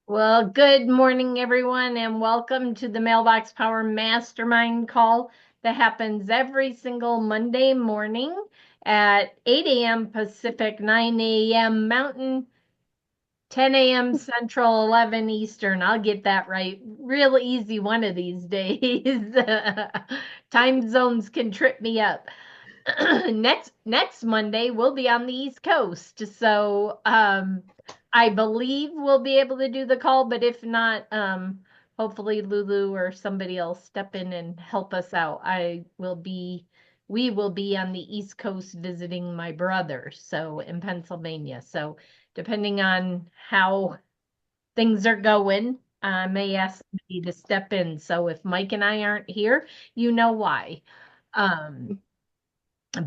Well, good morning, everyone, and welcome to the Mailbox Power Mastermind Call that happens every single Monday morning at 8 a.m. Pacific, 9 a.m. Mountain, 10 a.m. Central, 11 Eastern. I'll get that right. Real easy one of these days. Time zones can trip me up. Next Monday we'll be on the East Coast. So I believe we'll be able to do the call, but if not, hopefully Lulu or somebody else step in and help us out. We will be on the East Coast visiting my brother, so in Pennsylvania. So depending on how things are going, I may ask somebody to step in. So if Mike and I aren't here, you know why. Um,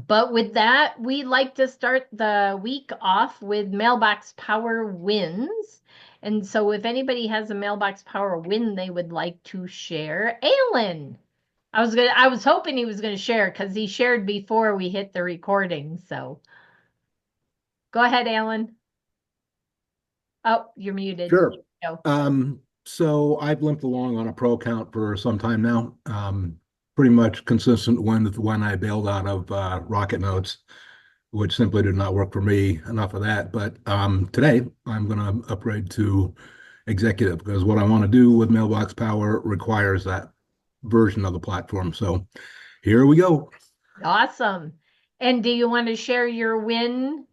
but with that, we like to start the week off with Mailbox Power wins. And so if anybody has a Mailbox Power win they would like to share, Alan. I was hoping he was gonna share because he shared before we hit the recording. So go ahead, Alan. Oh, you're muted. Sure. Go. So I've limped along on a pro account for some time now. Pretty much consistent when I bailed out of Rocket Notes, which simply did not work for me. Enough of that. But today I'm going to upgrade to executive because what I want to do with Mailbox Power requires that version of the platform. So here we go. Awesome. And do you want to share your win?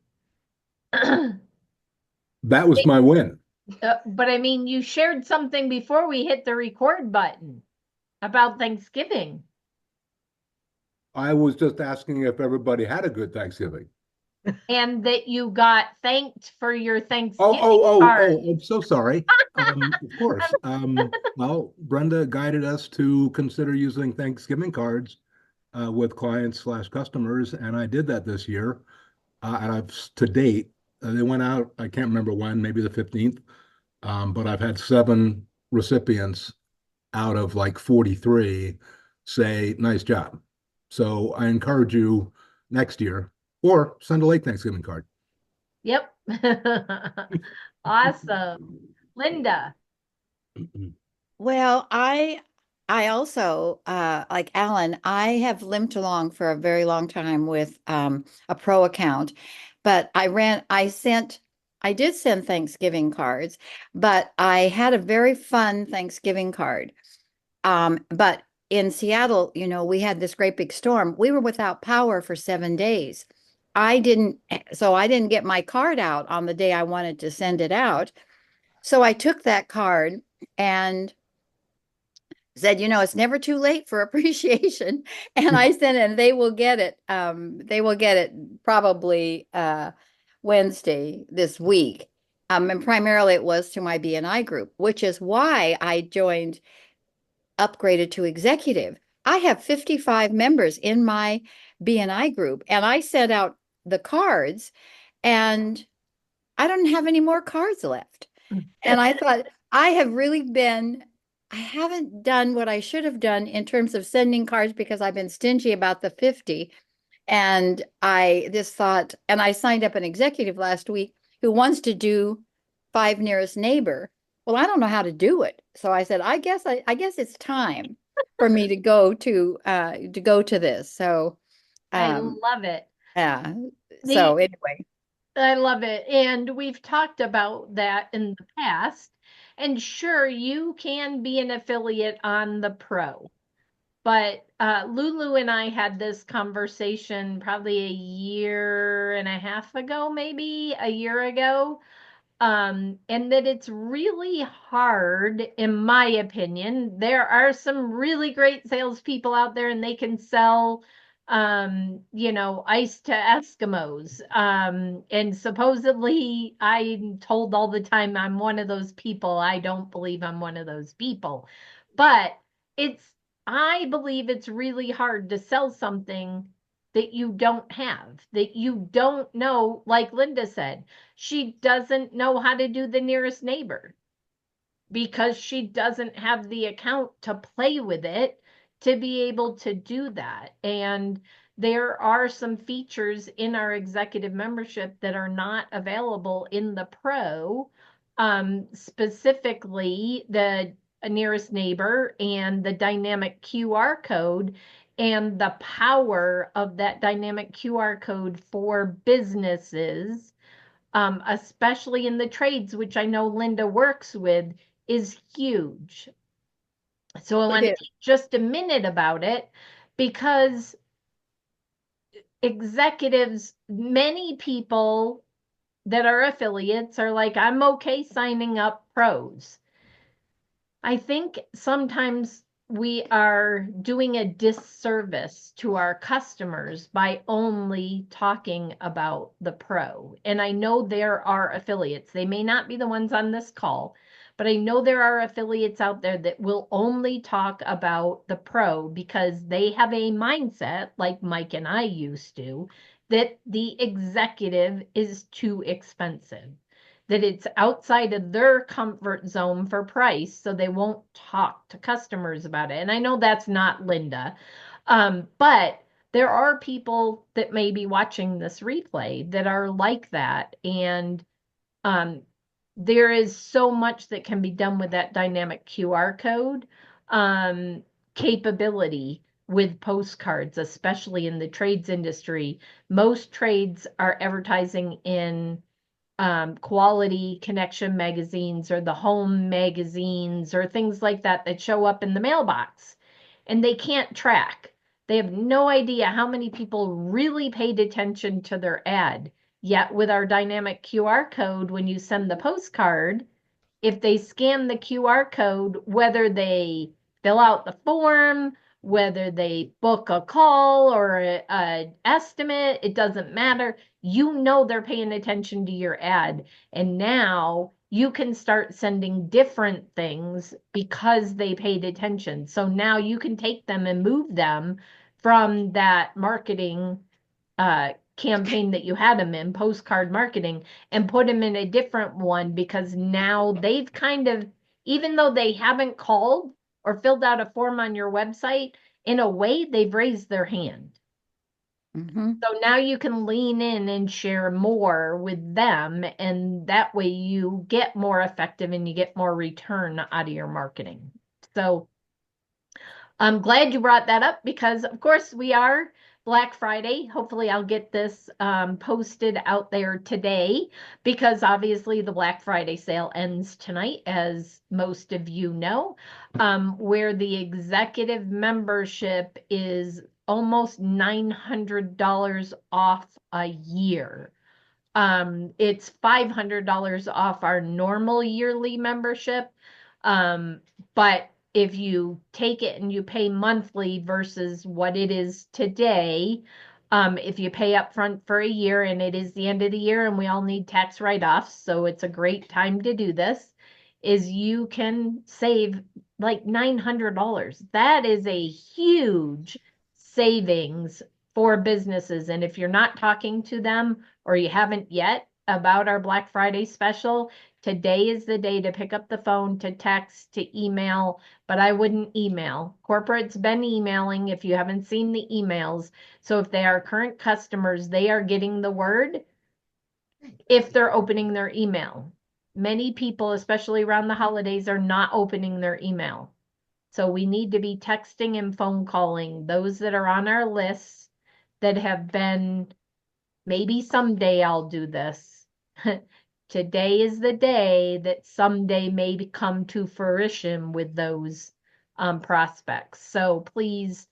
That was my win. But I mean, you shared something before we hit the record button about Thanksgiving. I was just asking if everybody had a good Thanksgiving. And that you got thanked for your Oh, Thanksgiving oh, oh, card. oh, I'm so sorry. Of course. Well, Brenda guided us to consider using Thanksgiving cards with clients slash customers, and I did that this year. And I've to date, they went out, I can't remember when, maybe the 15th, but I've had seven recipients out of like 43 say, nice job. So I encourage you next year or send a late Thanksgiving card. Yep. Awesome. Linda. Well, I also like Alan, I have limped along for a very long time with a pro account, but I did send Thanksgiving cards, but I had a very fun Thanksgiving card. But in Seattle, we had this great big storm. We were without power for 7 days. I didn't get my card out on the day I wanted to send it out. So I took that card and said, it's never too late for appreciation. And I said, and they will get it. They will get it probably Wednesday this week. And primarily it was to my BNI group, which is why I upgraded to executive. I have 55 members in my BNI group, and I sent out the cards, and I don't have any more cards left. And I thought, I haven't done what I should have done in terms of sending cards because I've been stingy about the 50. And I just thought, and I signed up an executive last week who wants to do five nearest neighbor. Well, I don't know how to do it. So I said, I guess it's time for me to go to this. So I um love it. yeah. The So anyway. I love it. And we've talked about that in the past. And sure, you can be an affiliate on the pro. But Lulu and I had this conversation probably a year and a half ago, maybe a year ago. And that it's really hard, in my opinion. There are some really great salespeople out there, and they can sell, ice to Eskimos. And supposedly, I'm told all the time I'm one of those people. I don't believe I'm one of those people, but it's, I believe it's really hard to sell something that you don't have, that you don't know, like Linda said she doesn't know how to do the nearest neighbor because she doesn't have the account to play with it to be able to do that. And there are some features in our executive membership that are not available in the pro, specifically the nearest neighbor and the dynamic QR code and the power of that dynamic QR code for businesses, especially in the trades, which I know Linda works with, is huge. So I want to take just a minute about it because executives, many people that are affiliates are like, I'm okay signing up pros. I think sometimes we are doing a disservice to our customers by only talking about the pro. And I know there are affiliates, they may not be the ones on this call, but I know there are affiliates out there that will only talk about the pro because they have a mindset, like Mike and I used to, that the executive is too expensive, that it's outside of their comfort zone for price, so they won't talk to customers about it. And I know that's not Linda, but there are people that may be watching this replay that are like that. And there is so much that can be done with that dynamic QR code capability with postcards, especially in the trades industry. Most trades are advertising in quality connection magazines or the home magazines or things like that that show up in the mailbox, and they can't track. They have no idea how many people really paid attention to their ad. Yet with our dynamic QR code, when you send the postcard, if they scan the QR code, whether they fill out the form, whether they book a call or a estimate, it doesn't matter. You know they're paying attention to your ad. And now you can start sending different things because they paid attention. So now you can take them and move them from that marketing campaign that you had them in, postcard marketing, and put them in a different one because now they've kind of, even though they haven't called or filled out a form on your website, in a way, they've raised their hand. So now you can lean in and share more with them, and that way you get more effective and you get more return out of your marketing. So I'm glad you brought that up because, of course, we are Black Friday. Hopefully, I'll get this posted out there today because obviously the Black Friday sale ends tonight, as most of you know, where the executive membership is almost $900 off a year. It's $500 off our normal yearly membership. But if you take it and you pay monthly versus what it is today, if you pay up front for a year and it is the end of the year and we all need tax write-offs, so it's a great time to do this, is you can save like $900. That is a huge savings for businesses. And if you're not talking to them or you haven't yet about our Black Friday special, today is the day to pick up the phone, to text, to email, but I wouldn't email. Corporate's been emailing if you haven't seen the emails. So if they are current customers, they are getting the word if they're opening their email. Many people, especially around the holidays, are not opening their email. So we need to be texting and phone calling those that are on our lists that have been, maybe someday I'll do this. Today is the day that someday may come to fruition with those prospects. So please,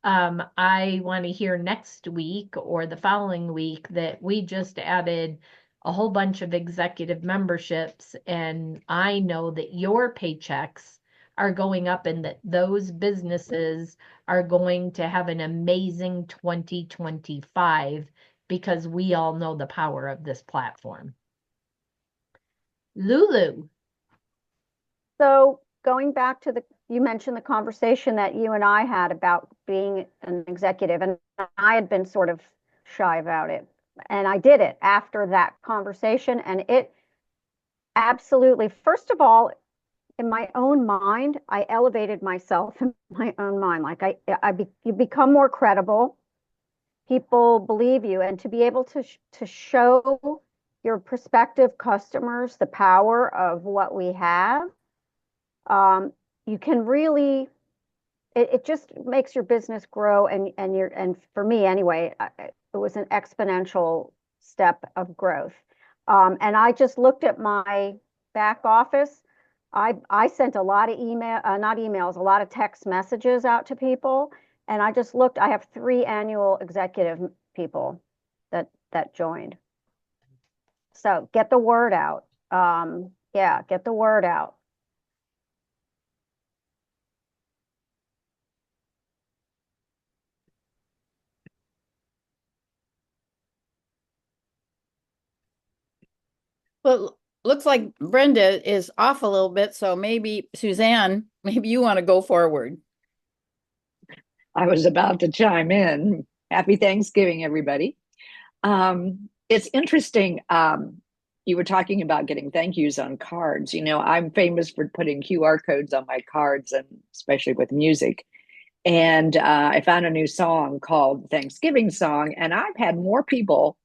I want to hear next week or the following week that we just added a whole bunch of executive memberships, and I know that your paychecks are going up and that those businesses are going to have an amazing 2025 because we all know the power of this platform. Lulu. So going back to you mentioned the conversation that you and I had about being an executive, and I had been sort of shy about it. And I did it after that conversation, and it absolutely, first of all, in my own mind, I elevated myself in my own mind. Like you become more credible. people believe you, and to be able to show your prospective customers the power of what we have, you can really, it just makes your business grow, and for me anyway, it was an exponential step of growth. And I just looked at my back office. I sent a lot of not emails, a lot of text messages out to people. And I just looked, I have 3 annual executive people that joined. So get the word out. Yeah, get the word out. Well, looks like Brenda is off a little bit, so maybe Suzanne, maybe you want to go forward. I was about to chime in. Happy Thanksgiving, everybody. It's interesting. You were talking about getting thank yous on cards. You know, I'm famous for putting QR codes on my cards, and especially with music. And I found a new song called Thanksgiving Song, and I've had more people,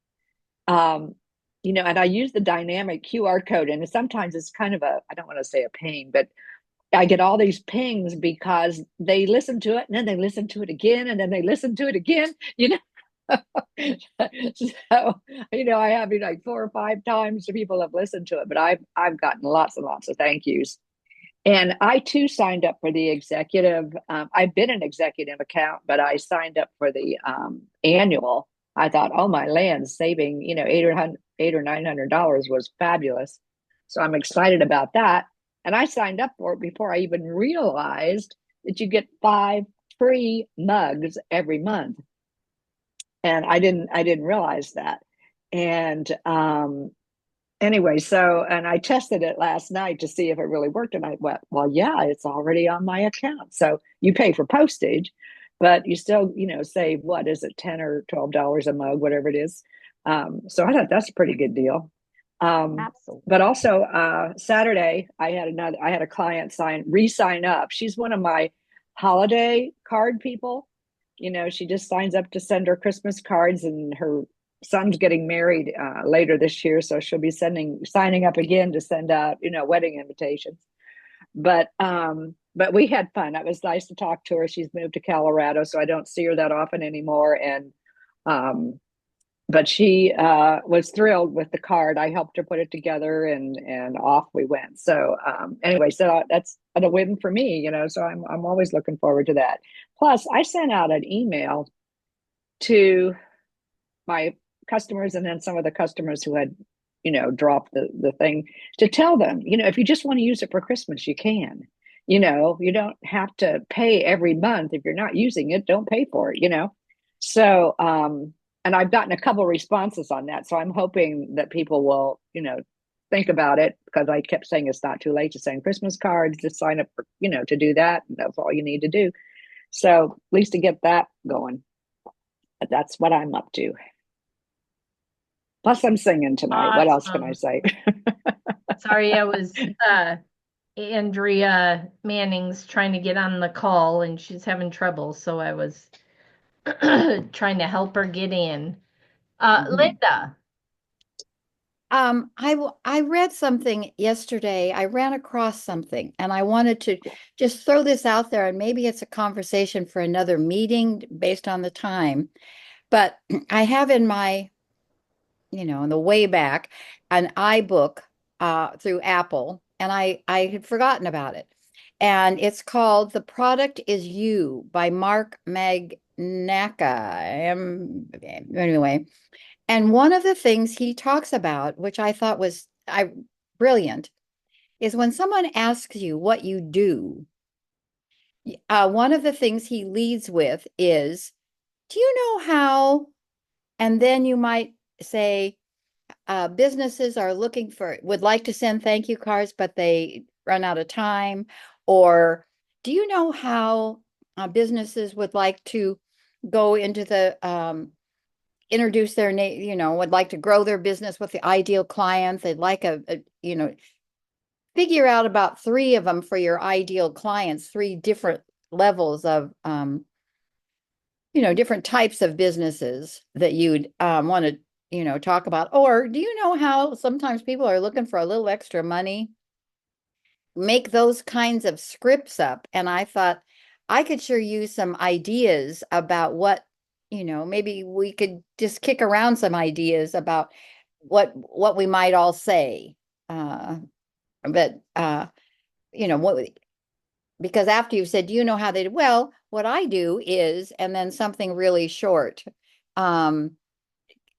you know, and I use the dynamic QR code, and sometimes it's kind of I don't want to say a pain, but I get all these pings because they listen to it and then they listen to it again and then they listen to it again, you know. So, you know, I have like 4 or 5 times the people have listened to it, but I've gotten lots and lots of thank yous. And I too signed up for the executive. I've been an executive account, but I signed up for the annual. I thought, oh my land, saving, you know, $800 or $900 was fabulous. So I'm excited about that. And I signed up for it before I even realized that you get 5 free mugs every month. And I didn't realize that. And anyway, so, and I tested it last night to see if it really worked. And I went, well, yeah, it's already on my account. So you pay for postage, but you still, you know, save, what is it, $10 or $12 a mug, whatever it is. So I thought that's a pretty good deal. Absolutely. But also Saturday, I had a client re-sign up. She's one of my holiday card people. You know, she just signs up to send her Christmas cards, and her son's getting married later this year, so she'll be signing up again to send out, you know, wedding invitations. But we had fun. It was nice to talk to her. She's moved to Colorado, so I don't see her that often anymore. And but she was thrilled with the card. I helped her put it together, and off we went. So anyway, so that's a win for me, you know. So I'm always looking forward to that. Plus, I sent out an email to my customers, and then some of the customers who had, you know, dropped the thing, to tell them, you know, if you just want to use it for Christmas, you can. You know, you don't have to pay every month. If you're not using it, don't pay for it, you know. So and I've gotten a couple of responses on that. So I'm hoping that people will, you know, think about it, because I kept saying it's not too late to send Christmas cards, just sign up for, you know, to do that. That's all you need to do. So at least to get that going. But that's what I'm up to. Plus I'm singing tonight. Awesome. What else can I say? Sorry, I was Andrea Manning's trying to get on the call and she's having trouble, so I was trying to help her get in. Linda. I read something yesterday. I ran across something, and I wanted to just throw this out there, and maybe it's a conversation for another meeting based on the time. But I have in my, you know, in the way back, an iBook through Apple, and I had forgotten about it. And it's called The Product Is You by Mark Magnacca. Anyway. And one of the things he talks about, which I thought was brilliant, is when someone asks you what you do, one of the things he leads with is, do you know how? And then you might say, businesses would like to send thank you cards, but they run out of time. Or do you know how businesses would like to go into the introduce their name, you know, would like to grow their business with the ideal clients. They'd like you know, figure out about 3 of them for your ideal clients, 3 different levels of different types of businesses that you'd want to, talk about. Or do you know how sometimes people are looking for a little extra money? Make those kinds of scripts up. And I thought I could sure use some ideas about what, maybe we could just kick around some ideas about what we might all say. But what, because after you've said, do you know how they do? Well, what I do is, and then something really short,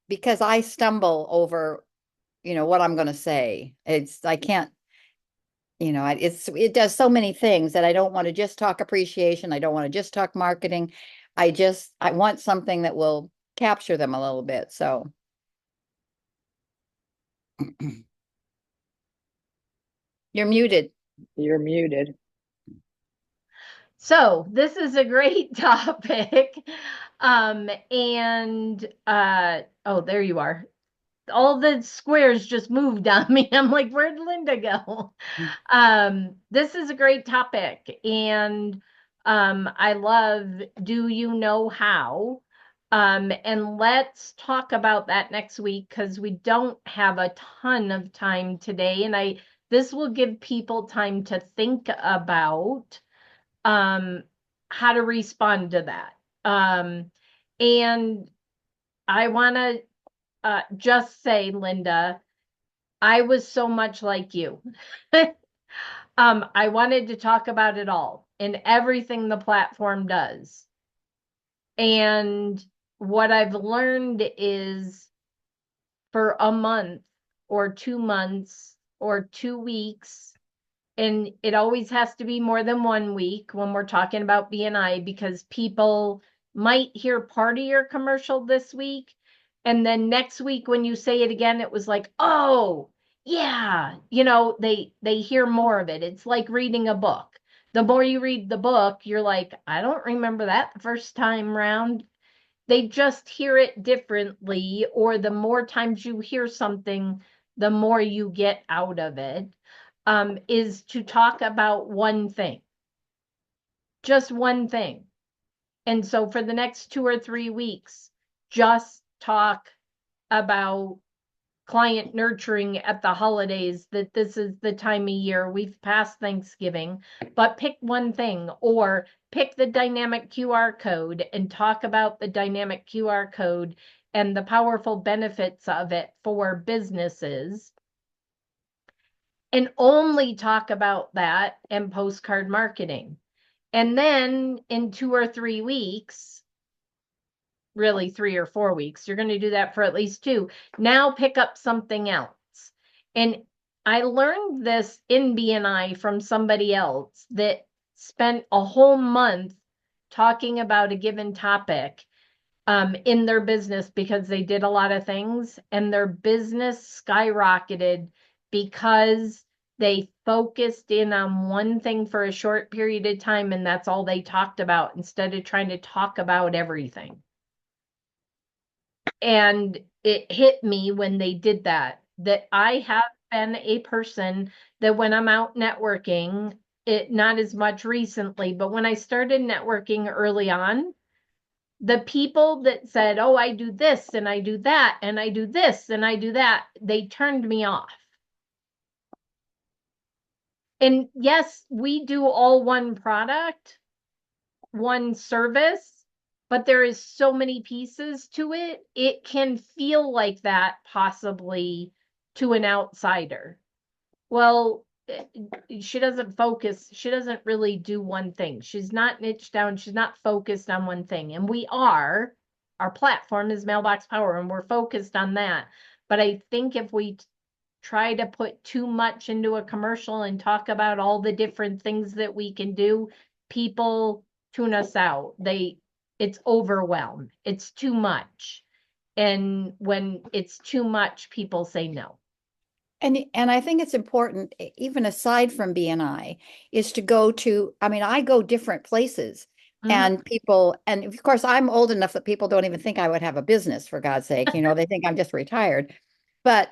because I stumble over, what I'm going to say. I can't, it does so many things that I don't want to just talk appreciation. I don't want to just talk marketing. I want something that will capture them a little bit. So. You're muted. You're muted. So this is a great topic. Oh, there you are. All the squares just moved on me. I'm like, where'd Linda go? This is a great topic. And I love, do you know how? And let's talk about that next week because we don't have a ton of time today. And this will give people time to think about how to respond to that. And I want to just say, Linda, I was so much like you. I wanted to talk about it all and everything the platform does. And what I've learned is for a month or 2 months or 2 weeks, and it always has to be more than 1 week when we're talking about BNI because people might hear part of your commercial this week. And then next week, when you say it again, it was like, oh, yeah, they hear more of it. It's like reading a book. The more you read the book, you're like, I don't remember that the first time round. They just hear it differently, or the more times you hear something, the more you get out of it. Is to talk about one thing, just one thing. And so for the next 2 or 3 weeks, just talk about client nurturing at the holidays, that this is the time of year, we've passed Thanksgiving, but pick one thing or pick the dynamic QR code and talk about the dynamic QR code and the powerful benefits of it for businesses. And only talk about that and postcard marketing. And then in 2 or 3 weeks, really 3 or 4 weeks, you're going to do that for at least 2. Now pick up something else. And I learned this in BNI from somebody else that spent a whole month talking about a given topic in their business because they did a lot of things and their business skyrocketed because they focused in on one thing for a short period of time and that's all they talked about instead of trying to talk about everything. And it hit me when they did that I have been a person that when I'm out networking, it not as much recently, but when I started networking early on, the people that said, oh, I do this and I do that and I do this and I do that, they turned me off. And yes, we do all one product, one service, but there is so many pieces to it. It can feel like that possibly to an outsider. Well, she doesn't focus. She doesn't really do one thing. She's not niched down. She's not focused on one thing. And our platform is Mailbox Power, and we're focused on that. But I think if we try to put too much into a commercial and talk about all the different things that we can do, people tune us out. It's overwhelmed. It's too much. And when it's too much, people say no. And I think it's important, even aside from BNI, is to go to, I go different places and people, and of course I'm old enough that people don't even think I would have a business, for God's sake, they think I'm just retired. But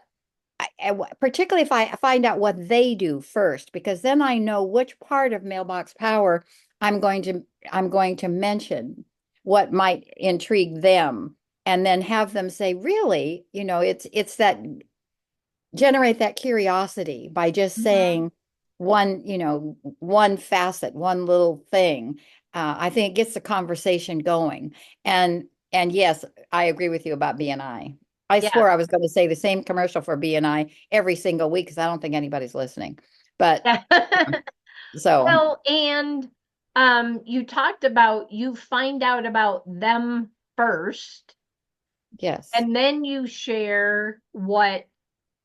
particularly if I find out what they do first, because then I know which part of Mailbox Power I'm going to mention. what might intrigue them, and then have them say, really, it's that generate that curiosity by just saying one facet, one little thing. I think it gets the conversation going. And yes, I agree with you about BNI. I Yeah. swore I was going to say the same commercial for BNI every single week because I don't think anybody's listening. But so Well, and you talked about you find out about them first, yes. and then you share what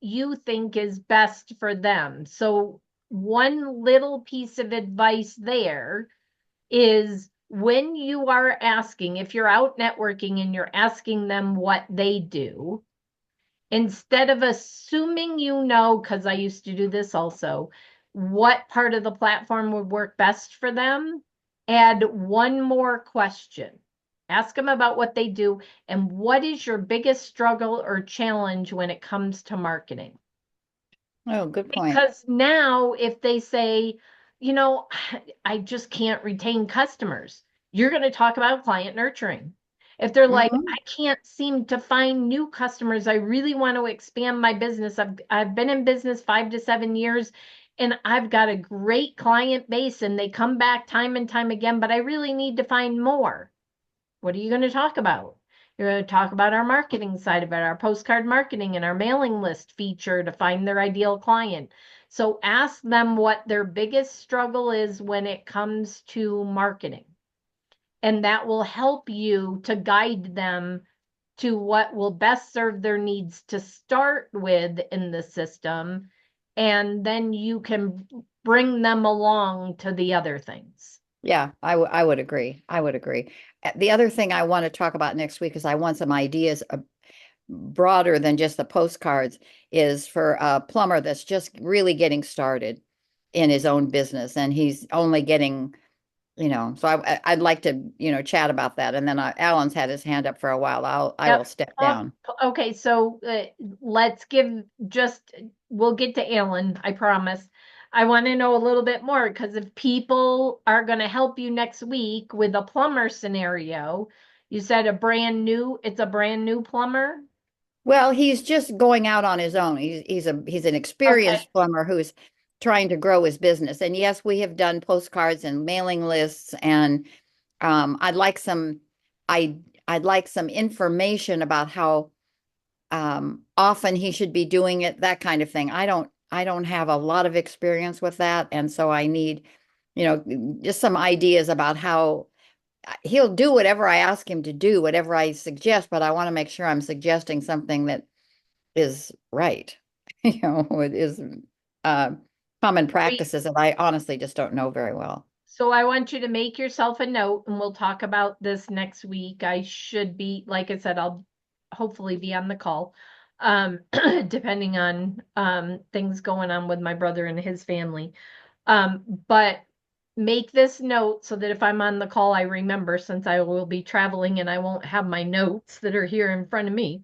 you think is best for them. So one little piece of advice there is when you are asking, if you're out networking and you're asking them what they do, instead of assuming because I used to do this also, what part of the platform would work best for them, add one more question. Ask them about what they do and what is your biggest struggle or challenge when it comes to marketing. Oh, good point. Because now if they say, I just can't retain customers, you're going to talk about client nurturing. If they're like, I can't seem to find new customers, I really want to expand my business. I've been in business 5 to 7 years and I've got a great client base and they come back time and time again, but I really need to find more. What are you going to talk about? You're going to talk about our marketing side of it, our postcard marketing and our mailing list feature to find their ideal client. So ask them what their biggest struggle is when it comes to marketing. And that will help you to guide them to what will best serve their needs to start with in the system. And then you can bring them along to the other things. Yeah, I would agree. I would agree. The other thing I want to talk about next week is I want some ideas broader than just the postcards, is for a plumber that's just really getting started in his own business and he's only getting, so I'd like to, chat about that. And then Alan's had his hand up for a while. I Yep. will step down. Okay, so we'll get to Alan, I promise. I want to know a little bit more because if people are going to help you next week with a plumber scenario, you said it's a brand new plumber? Well, he's just going out on his own. He's an experienced plumber who's trying to grow his business. And yes, we have done postcards and mailing lists, and I'd like some information about how often he should be doing it, that kind of thing. I don't have a lot of experience with that, and so I need, just some ideas about how he'll do whatever I ask him to do, whatever I suggest, but I want to make sure I'm suggesting something that is right. It is common practices that I honestly just don't know very well. So I want you to make yourself a note and we'll talk about this next week. I should be, like I said, I'll hopefully be on the call, depending on things going on with my brother and his family. But make this note so that if I'm on the call, I remember, since I will be traveling and I won't have my notes that are here in front of me.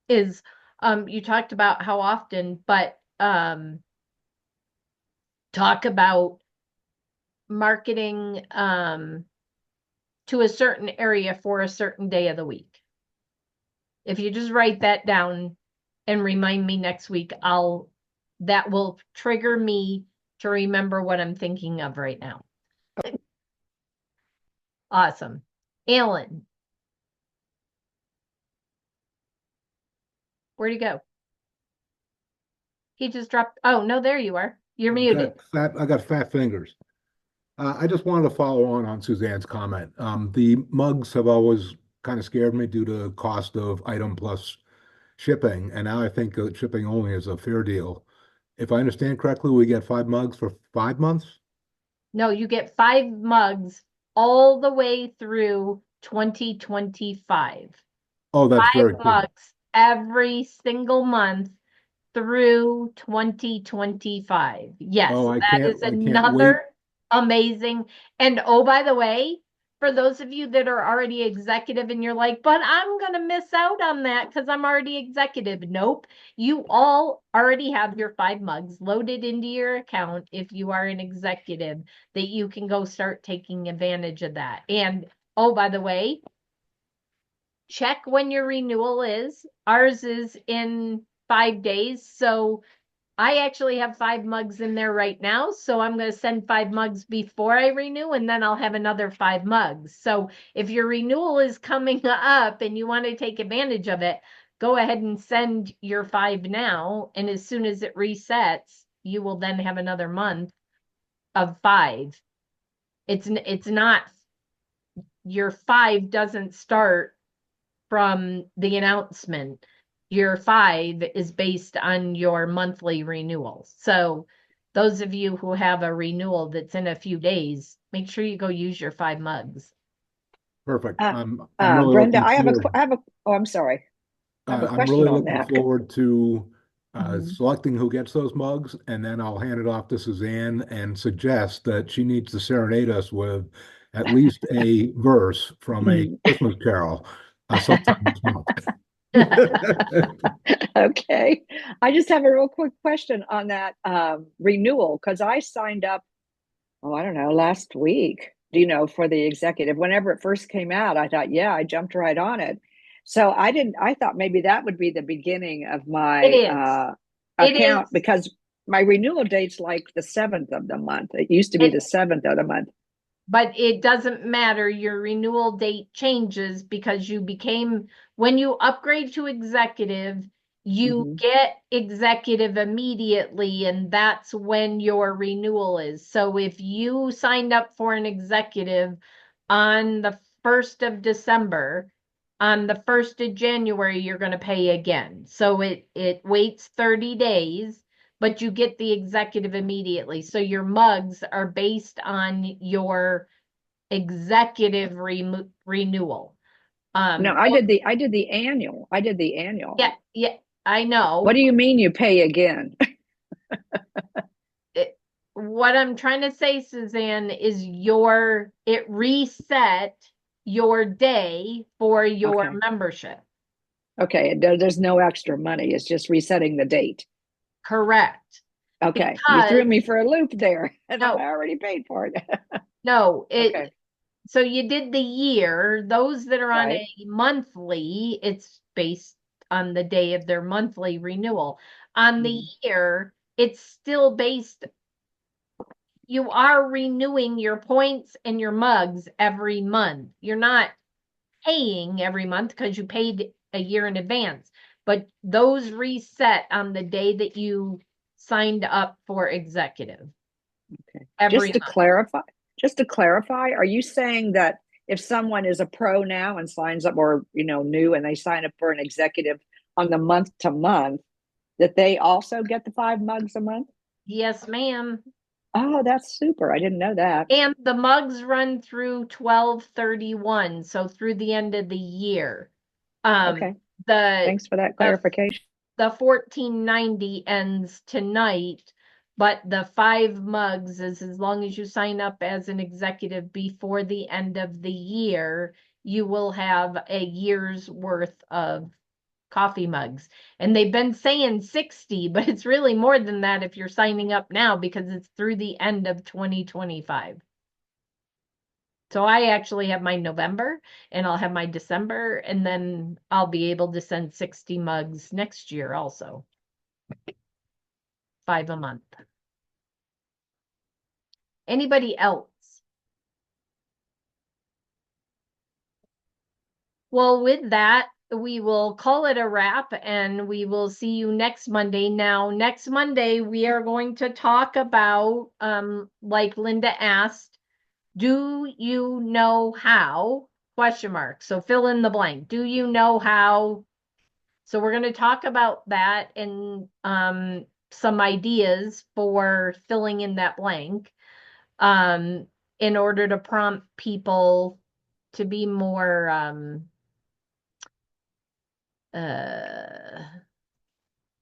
Is you talked about how often, but talk about marketing to a certain area for a certain day of the week. If you just write that down and remind me next week, that will trigger me to remember what I'm thinking of right now. Awesome. Alan. Where'd he go? He just dropped. Oh, no, there you are. You're muted. I got fat fingers. I just wanted to follow on Suzanne's comment. The mugs have always kind of scared me due to cost of item plus shipping, and now I think that shipping only is a fair deal. If I understand correctly, we get 5 mugs for 5 months? No, you get 5 mugs all the way through 2025. Oh, that's 5 very cool. mugs every single month through 2025. Yes, Oh, that is I can't wait. another amazing. And oh, by the way, for those of you that are already executive and you're like, but I'm going to miss out on that because I'm already executive. Nope. You all already have your 5 mugs loaded into your account if you are an executive, that you can go start taking advantage of that. And oh, by the way, check when your renewal is. Ours is in 5 days. So I actually have 5 mugs in there right now. So I'm going to send 5 mugs before I renew, and then I'll have another 5 mugs. So if your renewal is coming up and you want to take advantage of it, go ahead and send your 5 now. And as soon as it resets, you will then have another month of 5. It's not, your 5 doesn't start from the announcement. Your 5 is based on your monthly renewals. So those of you who have a renewal that's in a few days, make sure you go use your 5 mugs. Perfect. Uh, I'm really Brenda, looking forward. oh, I'm sorry. I have a I'm question really on looking that. forward to Mhm. selecting who gets those mugs, and then I'll hand it off to Suzanne and suggest that she needs to serenade us with at least a verse from a Christmas carol sometime this month. Okay. I just have a real quick question on that renewal because I signed up, oh, I don't know, last week, for the executive. Whenever it first came out, I thought, yeah, I jumped right on it. So I thought maybe that would be the beginning of It my is. It account is. because my renewal date's like the 7th of the month. It used to be It, the 7th of the month. but it doesn't matter. Your renewal date changes because when you upgrade to executive, you Mm-hmm. get executive immediately, and that's when your renewal is. So if you signed up for an executive on the 1st of December, on the 1st of January, you're going to pay again. So it waits 30 days, but you get the executive immediately. So your mugs are based on your executive renewal. No, I did the annual. I did the annual. Yeah, I What know. do you mean you pay again? What I'm trying to say, Suzanne, is it reset your day for your Okay. membership. Okay. There's no extra money. It's just resetting the date. Correct. Okay. You threw Because me for a loop there, and I no, already paid for it. no, Okay. so you did the year. Those that are on Right. a monthly, it's based on the day of their monthly renewal. On the Mhm. year, it's still based, you are renewing your points and your mugs every month. You're not paying every month because you paid a year in advance, but those reset on the day that you signed up for executive Okay. every month. Just to clarify, are you saying that if someone is a pro now and signs up or, new and they sign up for an executive on the month to month, that they also get the 5 mugs a month? Yes, ma'am. Oh, that's super. I didn't know that. And the mugs run through 12/31, so through the end of the year. Okay. The Thanks for that the clarification. the 1490 ends tonight, but the 5 mugs is as long as you sign up as an executive before the end of the year, you will have a year's worth of coffee mugs. And they've been saying 60, but it's really more than that if you're signing up now because it's through the end of 2025. So I actually have my November and I'll have my December, and then I'll be able to send 60 mugs next year also. 5 a month. Anybody else? Well, with that, we will call it a wrap and we will see you next Monday. Now, next Monday, we are going to talk about, like Linda asked, do you know how? Question mark. So fill in the blank. Do you know how? So we're going to talk about that and some ideas for filling in that blank in order to prompt people to be more uh,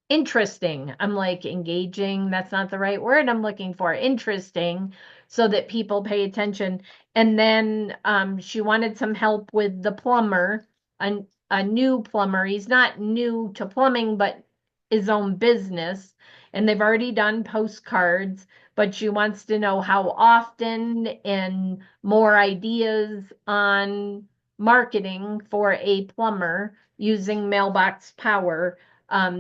interesting. I'm like engaging. That's not the right word I'm looking for. Interesting so that people pay attention. And then she wanted some help with the plumber, a new plumber. He's not new to plumbing, but his own business. And they've already done postcards, but she wants to know how often and more ideas on marketing for a plumber using Mailbox Power,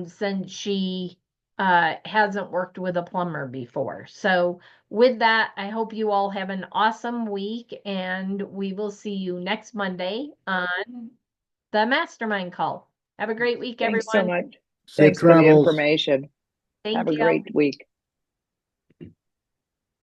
since she hasn't worked with a plumber before. So with that, I hope you all have an awesome week, and we will see you next Monday on the Mastermind Call. Have a great week, Thanks so everyone. much. Safe Thanks for the travels. information. Thank Have a you. great week.